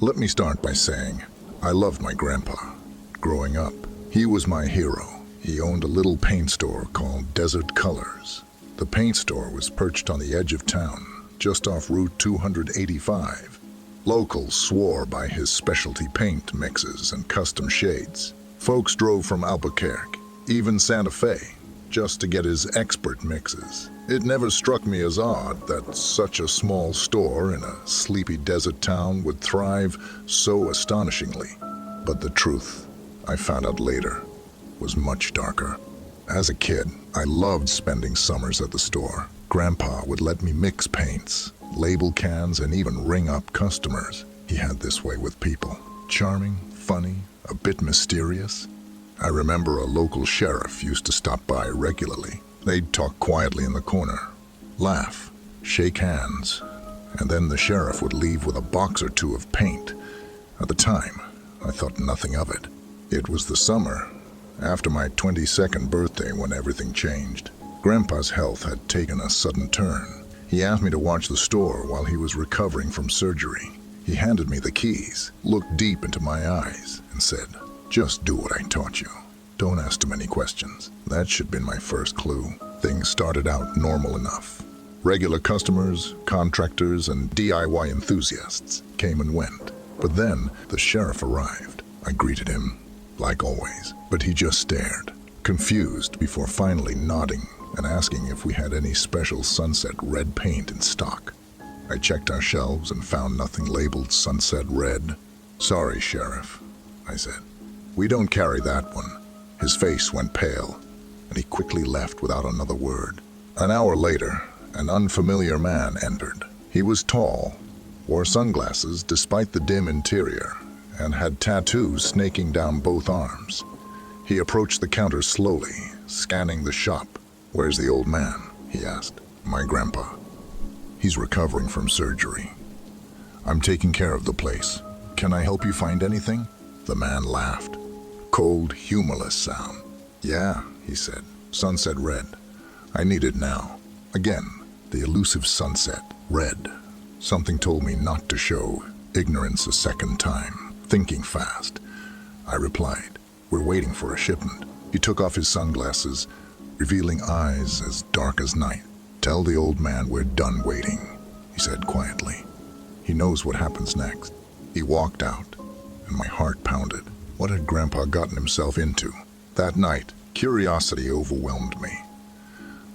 Let me start by saying I loved my grandpa. Growing up, he was my hero. He owned a little paint store called Desert Colors. The paint store was perched on the edge of town, just off Route 285. Locals swore by his specialty paint mixes and custom shades. Folks drove from Albuquerque, even Santa Fe, just to get his expert mixes. It never struck me as odd that such a small store in a sleepy desert town would thrive so astonishingly. But the truth, I found out later, was much darker. As a kid, I loved spending summers at the store. Grandpa would let me mix paints, label cans, and even ring up customers. He had this way with people. Charming, funny, a bit mysterious. I remember a local sheriff used to stop by regularly. They'd talk quietly in the corner, laugh, shake hands, and then the sheriff would leave with a box or two of paint. At the time, I thought nothing of it. It was the summer, after my 22nd birthday, when everything changed. Grandpa's health had taken a sudden turn. He asked me to watch the store while he was recovering from surgery. He handed me the keys, looked deep into my eyes, and said, "Just do what I taught you. Don't ask too many questions." That should have been my first clue. Things started out normal enough. Regular customers, contractors, and DIY enthusiasts came and went. But then the sheriff arrived. I greeted him, like always, but he just stared, confused before finally nodding and asking if we had any special sunset red paint in stock. I checked our shelves and found nothing labeled sunset red. "Sorry, Sheriff," I said. "We don't carry that one." His face went pale, and he quickly left without another word. An hour later, an unfamiliar man entered. He was tall, wore sunglasses despite the dim interior, and had tattoos snaking down both arms. He approached the counter slowly, scanning the shop. "Where's the old man?" he asked. "My grandpa. He's recovering from surgery. I'm taking care of the place. Can I help you find anything?" The man laughed. Cold, humorless sound. "Yeah," he said. "Sunset red. I need it now." Again, the elusive sunset red. Something told me not to show ignorance a second time. Thinking fast, I replied, "We're waiting for a shipment." He took off his sunglasses, revealing eyes as dark as night. "Tell the old man we're done waiting," he said quietly. "He knows what happens next." He walked out, and my heart pounded. What had Grandpa gotten himself into? That night, curiosity overwhelmed me.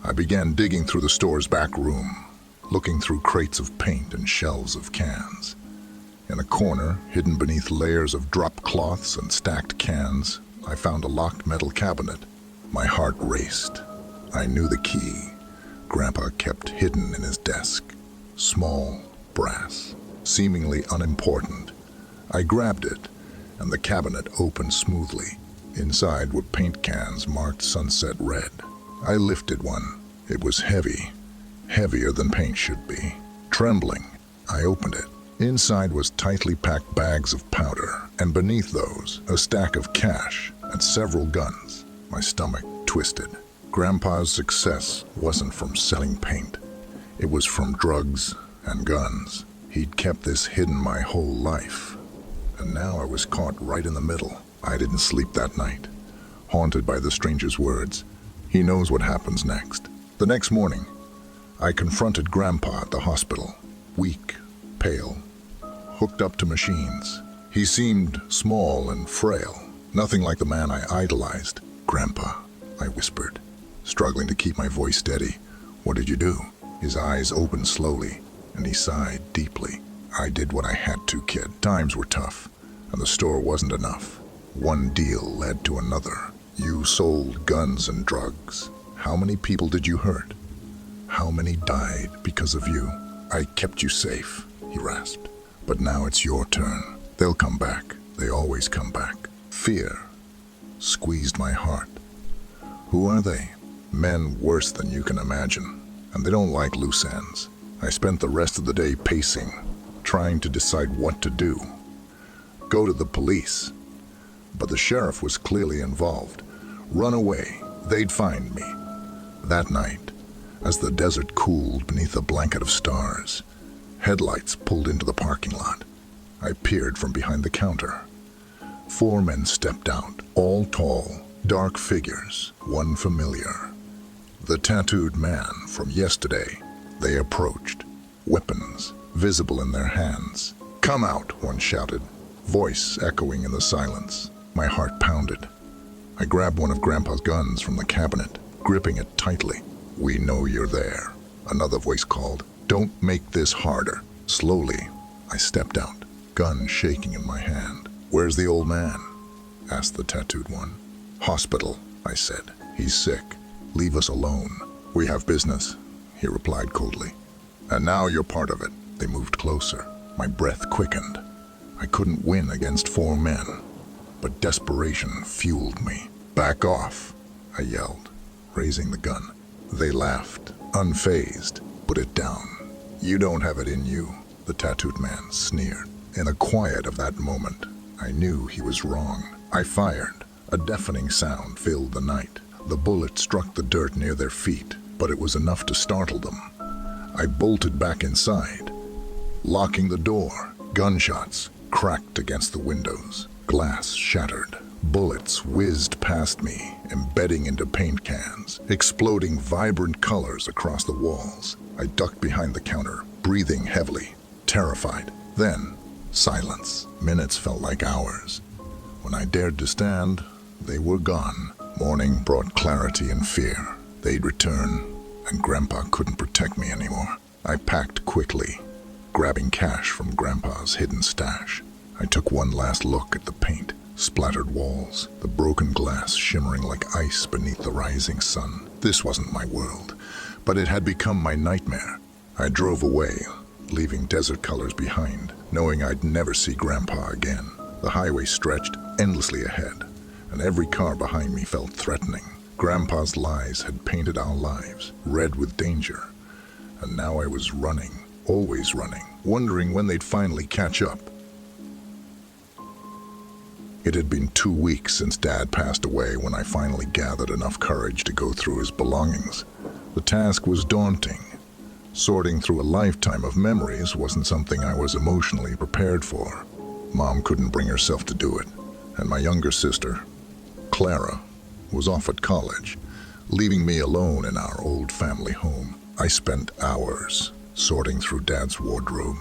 I began digging through the store's back room, looking through crates of paint and shelves of cans. In a corner, hidden beneath layers of drop cloths and stacked cans, I found a locked metal cabinet. My heart raced. I knew the key. Grandpa kept hidden in his desk. Small, brass, seemingly unimportant. I grabbed it, and the cabinet opened smoothly. Inside were paint cans marked sunset red. I lifted one. It was heavy, heavier than paint should be. Trembling, I opened it. Inside was tightly packed bags of powder, and beneath those, a stack of cash and several guns. My stomach twisted. Grandpa's success wasn't from selling paint. It was from drugs and guns. He'd kept this hidden my whole life. And now I was caught right in the middle. I didn't sleep that night, haunted by the stranger's words. He knows what happens next. The next morning, I confronted Grandpa at the hospital, weak, pale, hooked up to machines. He seemed small and frail, nothing like the man I idolized. "Grandpa," I whispered, struggling to keep my voice steady. "What did you do?" His eyes opened slowly, and he sighed deeply. "I did what I had to, kid. Times were tough, and the store wasn't enough. One deal led to another. You sold guns and drugs. How many people did you hurt? How many died because of you? I kept you safe," he rasped. "But now it's your turn. They'll come back. They always come back." Fear squeezed my heart. Who are they? Men worse than you can imagine, and they don't like loose ends. I spent the rest of the day pacing, trying to decide what to do. Go to the police. But the sheriff was clearly involved. Run away. They'd find me. That night, as the desert cooled beneath a blanket of stars, headlights pulled into the parking lot. I peered from behind the counter. 4 men stepped out, all tall, dark figures, one familiar. The tattooed man from yesterday. They approached, weapons visible in their hands. "Come out," one shouted, voice echoing in the silence. My heart pounded. I grabbed one of Grandpa's guns from the cabinet, gripping it tightly. "We know you're there," another voice called. "Don't make this harder." Slowly, I stepped out, gun shaking in my hand. "Where's the old man?" asked the tattooed one. "Hospital," I said. "He's sick. Leave us alone." "We have business," he replied coldly. "And now you're part of it." They moved closer. My breath quickened. I couldn't win against 4 men, but desperation fueled me. "Back off," I yelled, raising the gun. They laughed, unfazed. "Put it down. You don't have it in you," the tattooed man sneered. In the quiet of that moment, I knew he was wrong. I fired. A deafening sound filled the night. The bullet struck the dirt near their feet, but it was enough to startle them. I bolted back inside, locking the door. Gunshots cracked against the windows. Glass shattered. Bullets whizzed past me, embedding into paint cans, exploding vibrant colors across the walls. I ducked behind the counter, breathing heavily, terrified. Then, silence. Minutes felt like hours. When I dared to stand, they were gone. Morning brought clarity and fear. They'd return, and Grandpa couldn't protect me anymore. I packed quickly, grabbing cash from Grandpa's hidden stash. I took one last look at the paint, splattered walls, the broken glass shimmering like ice beneath the rising sun. This wasn't my world, but it had become my nightmare. I drove away, leaving desert colors behind, knowing I'd never see Grandpa again. The highway stretched endlessly ahead, and every car behind me felt threatening. Grandpa's lies had painted our lives red with danger, and now I was running, always running, wondering when they'd finally catch up. It had been 2 weeks since Dad passed away when I finally gathered enough courage to go through his belongings. The task was daunting. Sorting through a lifetime of memories wasn't something I was emotionally prepared for. Mom couldn't bring herself to do it, and my younger sister, Clara, was off at college, leaving me alone in our old family home. I spent hours sorting through Dad's wardrobe,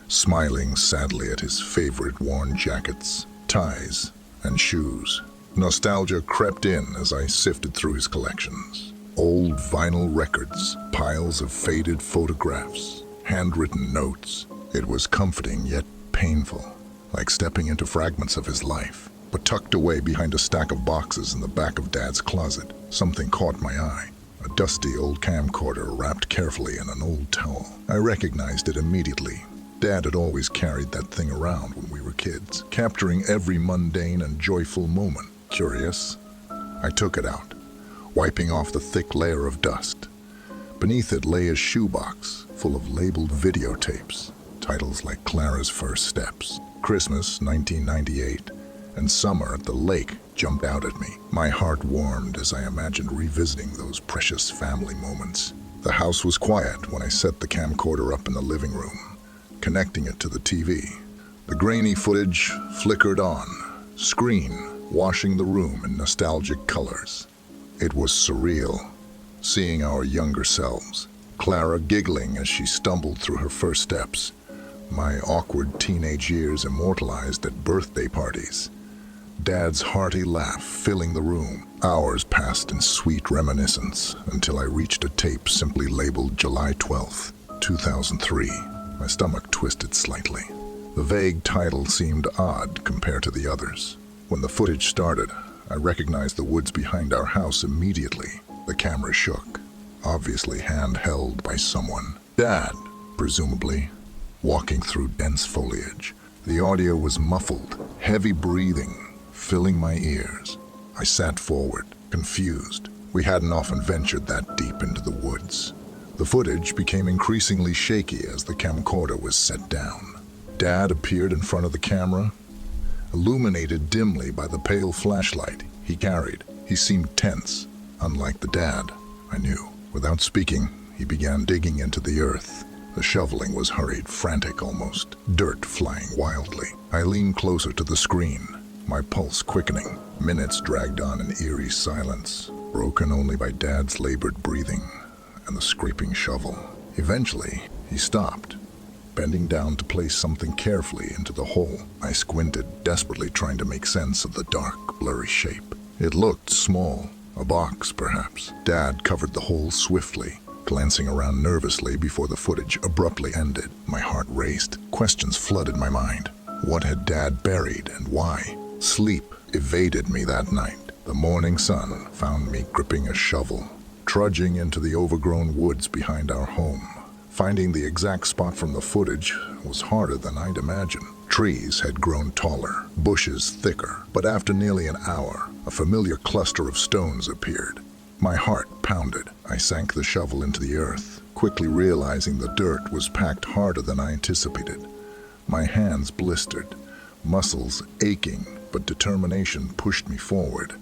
smiling sadly at his favorite worn jackets, ties, and shoes. Nostalgia crept in as I sifted through his collections. Old vinyl records, piles of faded photographs, handwritten notes. It was comforting yet painful, like stepping into fragments of his life. But tucked away behind a stack of boxes in the back of Dad's closet, something caught my eye. A dusty old camcorder wrapped carefully in an old towel. I recognized it immediately. Dad had always carried that thing around when we were kids, capturing every mundane and joyful moment. Curious, I took it out, wiping off the thick layer of dust. Beneath it lay a shoebox full of labeled videotapes, titles like Clara's First Steps, Christmas 1998, and Summer at the Lake jumped out at me. My heart warmed as I imagined revisiting those precious family moments. The house was quiet when I set the camcorder up in the living room, connecting it to the TV. The grainy footage flickered on, screen washing the room in nostalgic colors. It was surreal, seeing our younger selves. Clara giggling as she stumbled through her first steps, my awkward teenage years immortalized at birthday parties. Dad's hearty laugh filling the room. Hours passed in sweet reminiscence until I reached a tape simply labeled July 12th, 2003. My stomach twisted slightly. The vague title seemed odd compared to the others. When the footage started, I recognized the woods behind our house immediately. The camera shook, obviously handheld by someone. Dad, presumably, walking through dense foliage. The audio was muffled, heavy breathing filling my ears. I sat forward, confused. We hadn't often ventured that deep into the woods. The footage became increasingly shaky as the camcorder was set down. Dad appeared in front of the camera, illuminated dimly by the pale flashlight he carried. He seemed tense, unlike the Dad I knew. Without speaking, he began digging into the earth, The shoveling was hurried, frantic almost, dirt flying wildly. I leaned closer to the screen, my pulse quickening. Minutes dragged on in eerie silence, broken only by Dad's labored breathing and the scraping shovel. Eventually, he stopped, bending down to place something carefully into the hole. I squinted, desperately trying to make sense of the dark, blurry shape. It looked small, a box perhaps. Dad covered the hole swiftly, glancing around nervously before the footage abruptly ended. My heart raced. Questions flooded my mind. What had Dad buried and why? Sleep evaded me that night. The morning sun found me gripping a shovel, trudging into the overgrown woods behind our home. Finding the exact spot from the footage was harder than I'd imagined. Trees had grown taller, bushes thicker, but after nearly an hour, a familiar cluster of stones appeared. My heart pounded. I sank the shovel into the earth, quickly realizing the dirt was packed harder than I anticipated. My hands blistered, muscles aching, but determination pushed me forward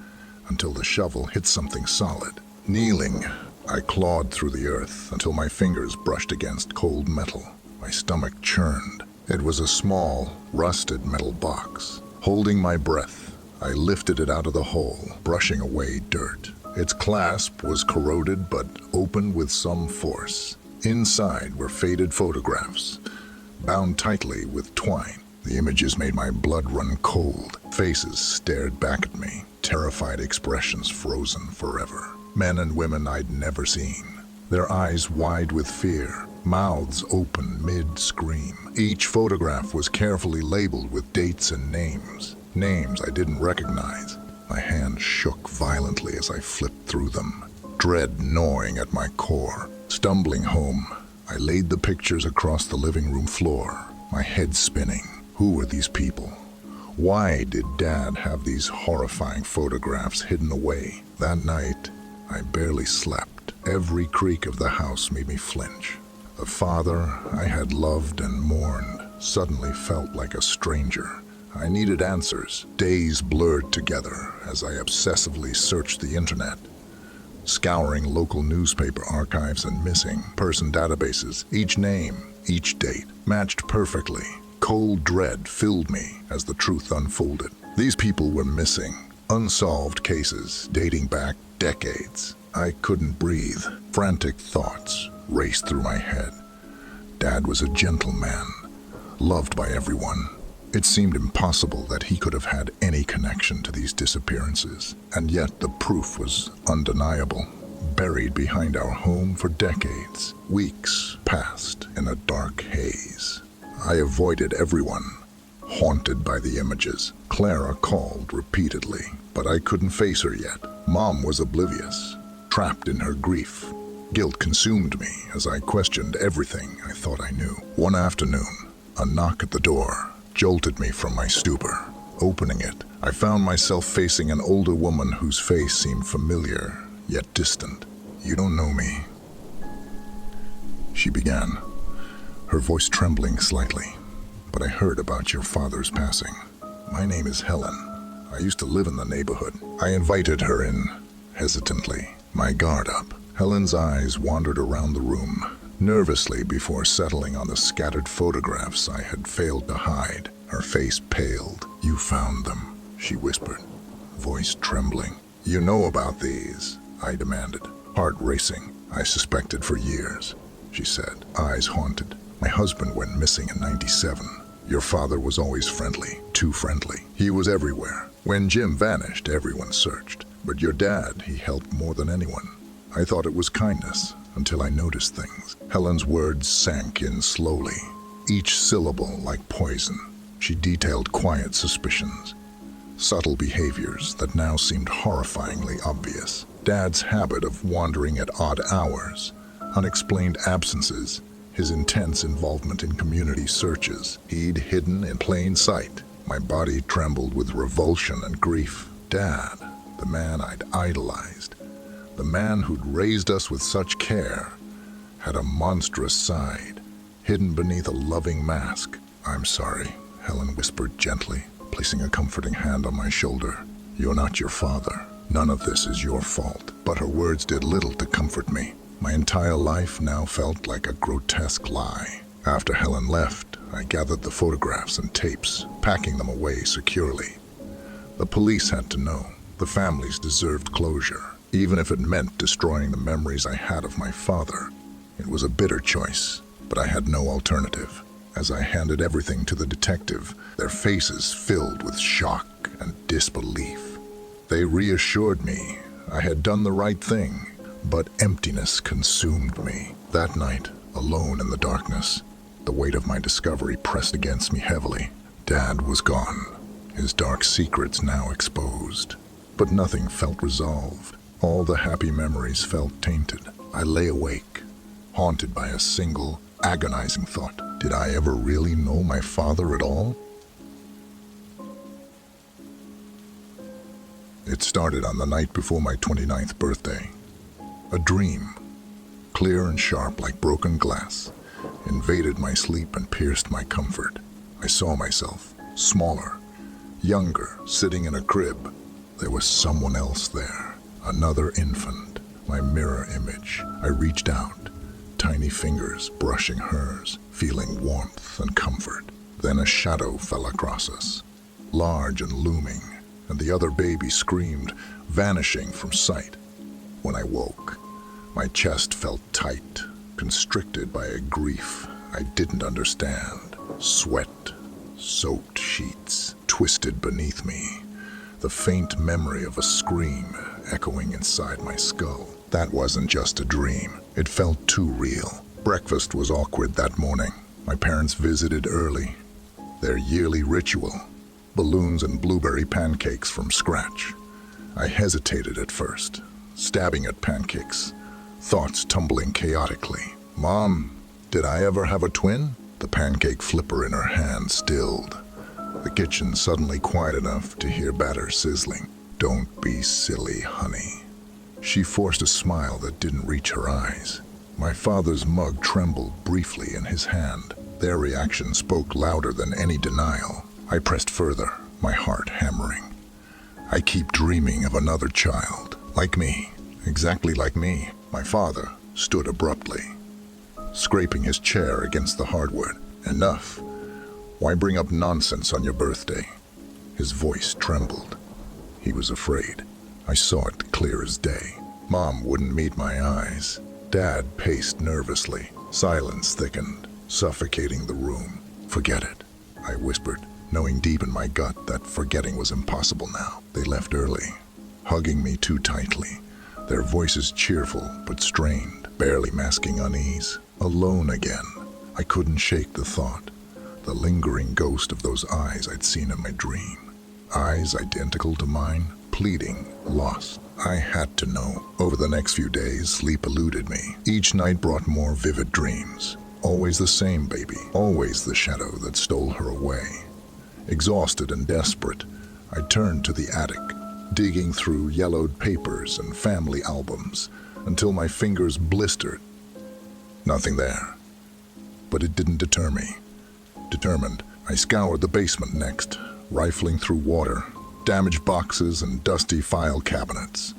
until the shovel hit something solid. Kneeling, I clawed through the earth until my fingers brushed against cold metal. My stomach churned. It was a small, rusted metal box. Holding my breath, I lifted it out of the hole, brushing away dirt. Its clasp was corroded but opened with some force. Inside were faded photographs, bound tightly with twine. The images made my blood run cold. Faces stared back at me, terrified expressions frozen forever. Men and women I'd never seen, their eyes wide with fear, mouths open mid-scream. Each photograph was carefully labeled with dates and names I didn't recognize. My hand shook violently as I flipped through them, dread gnawing at my core. Stumbling home, I laid the pictures across the living room floor, my head spinning. Who were these people? Why did Dad have these horrifying photographs hidden away? That night, I barely slept. Every creak of the house made me flinch. The father I had loved and mourned suddenly felt like a stranger. I needed answers. Days blurred together as I obsessively searched the internet, scouring local newspaper archives and missing person databases. Each name, each date, matched perfectly. Cold dread filled me as the truth unfolded. These people were missing, unsolved cases dating back decades. I couldn't breathe. Frantic thoughts raced through my head. Dad was a gentle man, loved by everyone. It seemed impossible that he could have had any connection to these disappearances, and yet the proof was undeniable. Buried behind our home for decades, weeks passed in a dark haze. I avoided everyone, haunted by the images. Clara called repeatedly, but I couldn't face her yet. Mom was oblivious, trapped in her grief. Guilt consumed me as I questioned everything I thought I knew. One afternoon, a knock at the door jolted me from my stupor. Opening it, I found myself facing an older woman whose face seemed familiar, yet distant. "You don't know me," she began, her voice trembling slightly. "But I heard about your father's passing. My name is Helen. I used to live in the neighborhood." I invited her in, hesitantly, my guard up. Helen's eyes wandered around the room, nervously before settling on the scattered photographs I had failed to hide. Her face paled. "You found them," she whispered, voice trembling. "You know about these?" I demanded, heart racing. "I suspected for years," she said, eyes haunted. "My husband went missing in '97. Your father was always friendly, too friendly. He was everywhere. When Jim vanished, everyone searched. But your dad, he helped more than anyone. I thought it was kindness, until I noticed things." Helen's words sank in slowly, each syllable like poison. She detailed quiet suspicions, subtle behaviors that now seemed horrifyingly obvious. Dad's habit of wandering at odd hours, unexplained absences, his intense involvement in community searches. He'd hidden in plain sight. My body trembled with revulsion and grief. Dad, the man I'd idolized, the man who'd raised us with such care, had a monstrous side, hidden beneath a loving mask. "I'm sorry," Helen whispered gently, placing a comforting hand on my shoulder. "You're not your father. None of this is your fault." But her words did little to comfort me. My entire life now felt like a grotesque lie. After Helen left, I gathered the photographs and tapes, packing them away securely. The police had to know. The families deserved closure, even if it meant destroying the memories I had of my father. It was a bitter choice, but I had no alternative. As I handed everything to the detective, their faces filled with shock and disbelief. They reassured me I had done the right thing, but emptiness consumed me. That night, alone in the darkness, the weight of my discovery pressed against me heavily. Dad was gone, his dark secrets now exposed. But nothing felt resolved. All the happy memories felt tainted. I lay awake, haunted by a single, agonizing thought. Did I ever really know my father at all? It started on the night before my 29th birthday. A dream, clear and sharp like broken glass, invaded my sleep and pierced my comfort. I saw myself, smaller, younger, sitting in a crib. There was someone else there, another infant, my mirror image. I reached out, tiny fingers brushing hers, feeling warmth and comfort. Then a shadow fell across us, large and looming, and the other baby screamed, vanishing from sight. When I woke, my chest felt tight, constricted by a grief I didn't understand. Sweat-soaked sheets twisted beneath me, the faint memory of a scream echoing inside my skull. That wasn't just a dream. It felt too real. Breakfast was awkward that morning. My parents visited early. Their yearly ritual, balloons and blueberry pancakes from scratch. I hesitated at first, stabbing at pancakes, thoughts tumbling chaotically. Mom, did I ever have a twin? The pancake flipper in her hand stilled. The kitchen suddenly quiet enough to hear batter sizzling. Don't be silly, honey. She forced a smile that didn't reach her eyes. My father's mug trembled briefly in his hand. Their reaction spoke louder than any denial. I pressed further, my heart hammering. I keep dreaming of another child, like me, exactly like me. My father stood abruptly, scraping his chair against the hardwood. Enough. Why bring up nonsense on your birthday? His voice trembled. He was afraid. I saw it clear as day. Mom wouldn't meet my eyes. Dad paced nervously. Silence thickened, suffocating the room. Forget it, I whispered, knowing deep in my gut that forgetting was impossible now. They left early, hugging me too tightly, their voices cheerful but strained, barely masking unease. Alone again. I couldn't shake the thought, the lingering ghost of those eyes I'd seen in my dream. Eyes identical to mine, pleading, lost. I had to know. Over the next few days, sleep eluded me. Each night brought more vivid dreams. Always the same baby, always the shadow that stole her away. Exhausted and desperate, I turned to the attic, digging through yellowed papers and family albums until my fingers blistered. Nothing there. But it didn't deter me. Determined, I scoured the basement next, rifling through water, damaged boxes and dusty file cabinets.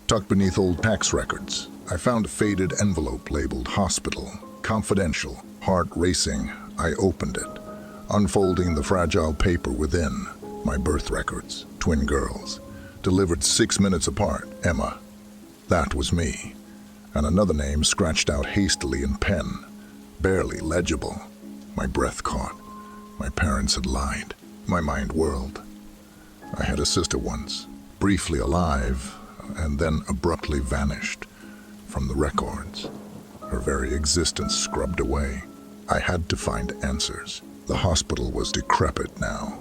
Tucked beneath old tax records, I found a faded envelope labeled hospital, confidential. Heart racing, I opened it, unfolding the fragile paper within. My birth records, twin girls, delivered 6 minutes apart. Emma. That was me. And another name scratched out hastily in pen, barely legible. My breath caught. My parents had lied. My mind whirled. I had a sister once, briefly alive, and then abruptly vanished from the records, her very existence scrubbed away. I had to find answers. The hospital was decrepit now,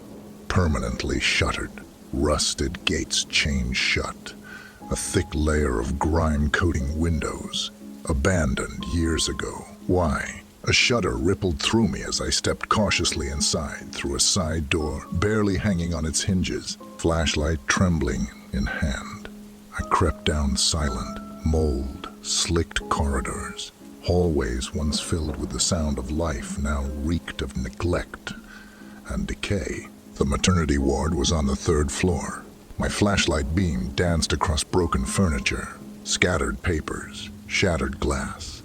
permanently shuttered, rusted gates chained shut, a thick layer of grime coating windows, abandoned years ago. Why? A shudder rippled through me as I stepped cautiously inside through a side door, barely hanging on its hinges, flashlight trembling in hand. I crept down silent, mold, slicked corridors. Hallways once filled with the sound of life now reeked of neglect and decay. The maternity ward was on the 3rd floor. My flashlight beam danced across broken furniture, scattered papers, Shattered glass.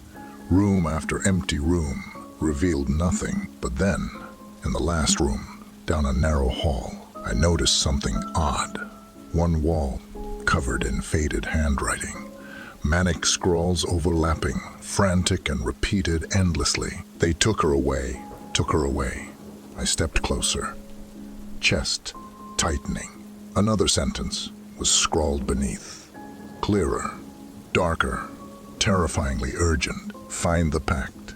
Room after empty room revealed nothing. But then, in the last room, down a narrow hall, I noticed something odd. One wall, covered in faded handwriting. Manic scrawls overlapping, frantic and repeated endlessly. They took her away, took her away. I stepped closer. Chest tightening. Another sentence was scrawled beneath. Clearer, darker, terrifyingly urgent. Find the pact.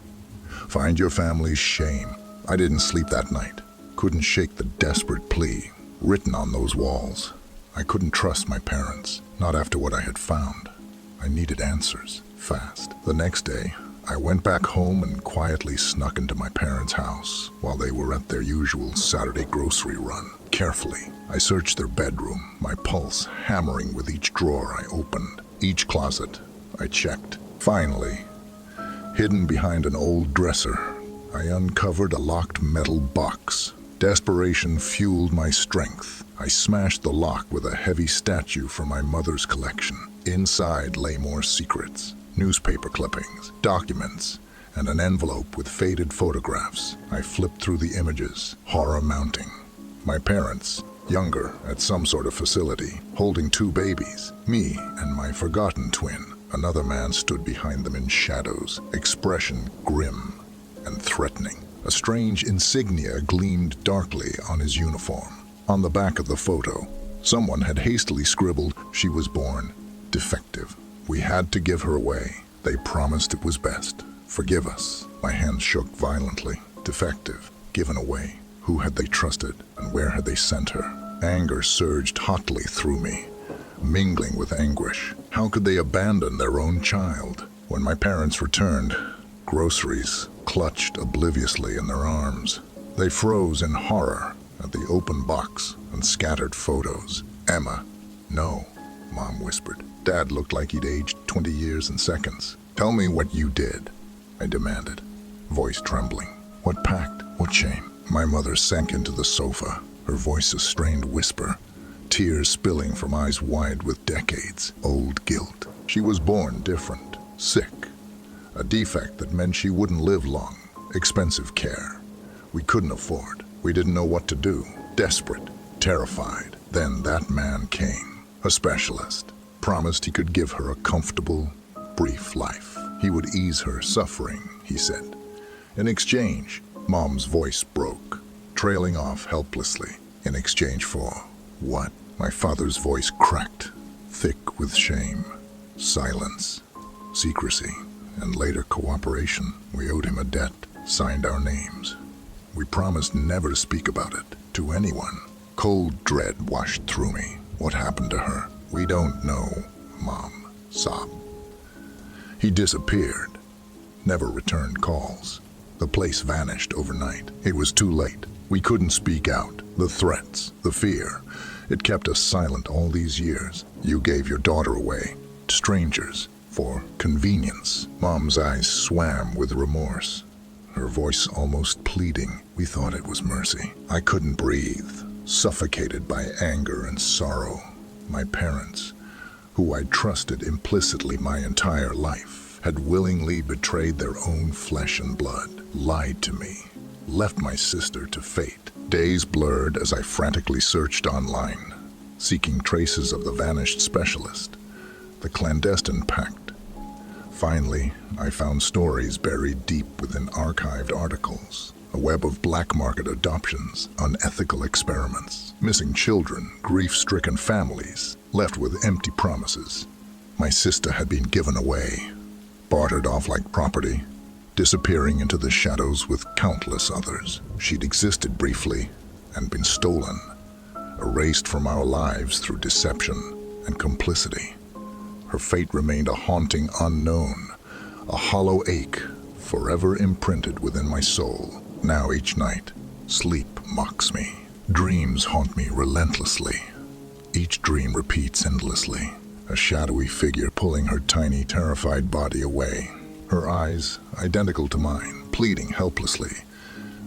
Find your family's shame. I didn't sleep that night. Couldn't shake the desperate plea written on those walls. I couldn't trust my parents, not after what I had found. I needed answers, fast. The next day, I went back home and quietly snuck into my parents' house while they were at their usual Saturday grocery run. Carefully, I searched their bedroom, my pulse hammering with each drawer I opened. Each closet, I checked. Finally, hidden behind an old dresser, I uncovered a locked metal box. Desperation fueled my strength. I smashed the lock with a heavy statue from my mother's collection. Inside lay more secrets, newspaper clippings, documents, and an envelope with faded photographs. I flipped through the images, horror mounting. My parents, younger, at some sort of facility, holding 2 babies, me and my forgotten twin. Another man stood behind them in shadows, expression grim and threatening. A strange insignia gleamed darkly on his uniform. On the back of the photo, someone had hastily scribbled, "She was born defective. We had to give her away. They promised it was best. Forgive us." My hands shook violently. Defective, given away. Who had they trusted, and where had they sent her? Anger surged hotly through me, mingling with anguish. How could they abandon their own child? When my parents returned, groceries clutched obliviously in their arms. They froze in horror at the open box and scattered photos. "Emma." "No," Mom whispered. Dad looked like he'd aged 20 years in seconds. "Tell me what you did," I demanded, voice trembling. "What pact? What shame?" My mother sank into the sofa, her voice a strained whisper, tears spilling from eyes wide with decades-old guilt. She was born different, sick, a defect that meant she wouldn't live long, expensive care we couldn't afford. We didn't know what to do, desperate, terrified. Then that man came, a specialist, promised he could give her a comfortable, brief life. He would ease her suffering, he said. In exchange, Mom's voice broke, trailing off helplessly. In exchange for what? My father's voice cracked, thick with shame, silence, secrecy, and later cooperation. We owed him a debt, signed our names. We promised never to speak about it to anyone. Cold dread washed through me. What happened to her? We don't know, Mom sobbed. He disappeared, never returned calls. The place vanished overnight. It was too late. We couldn't speak out. The threats, the fear, it kept us silent all these years. You gave your daughter away to strangers for convenience. Mom's eyes swam with remorse, her voice almost pleading. We thought it was mercy. I couldn't breathe, suffocated by anger and sorrow. My parents, who I'd trusted implicitly my entire life, had willingly betrayed their own flesh and blood, lied to me, left my sister to fate. Days blurred as I frantically searched online, seeking traces of the vanished specialist, the clandestine pact. Finally, I found stories buried deep within archived articles, a web of black market adoptions, unethical experiments, missing children, grief-stricken families, left with empty promises. My sister had been given away, bartered off like property, disappearing into the shadows with countless others. She'd existed briefly and been stolen, erased from our lives through deception and complicity. Her fate remained a haunting unknown, a hollow ache forever imprinted within my soul. Now each night, sleep mocks me. Dreams haunt me relentlessly. Each dream repeats endlessly, a shadowy figure pulling her tiny, terrified body away. Her eyes, identical to mine, pleading helplessly,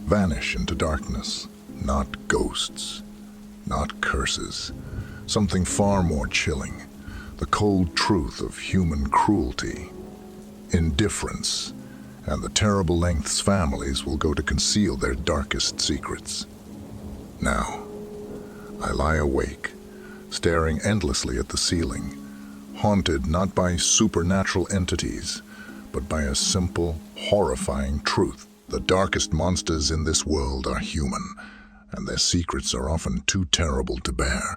vanish into darkness. Not ghosts, not curses, something far more chilling. The cold truth of human cruelty. indifference, and the terrible lengths families will go to conceal their darkest secrets. Now, I lie awake, staring endlessly at the ceiling, haunted not by supernatural entities, but by a simple, horrifying truth. The darkest monsters in this world are human, and their secrets are often too terrible to bear.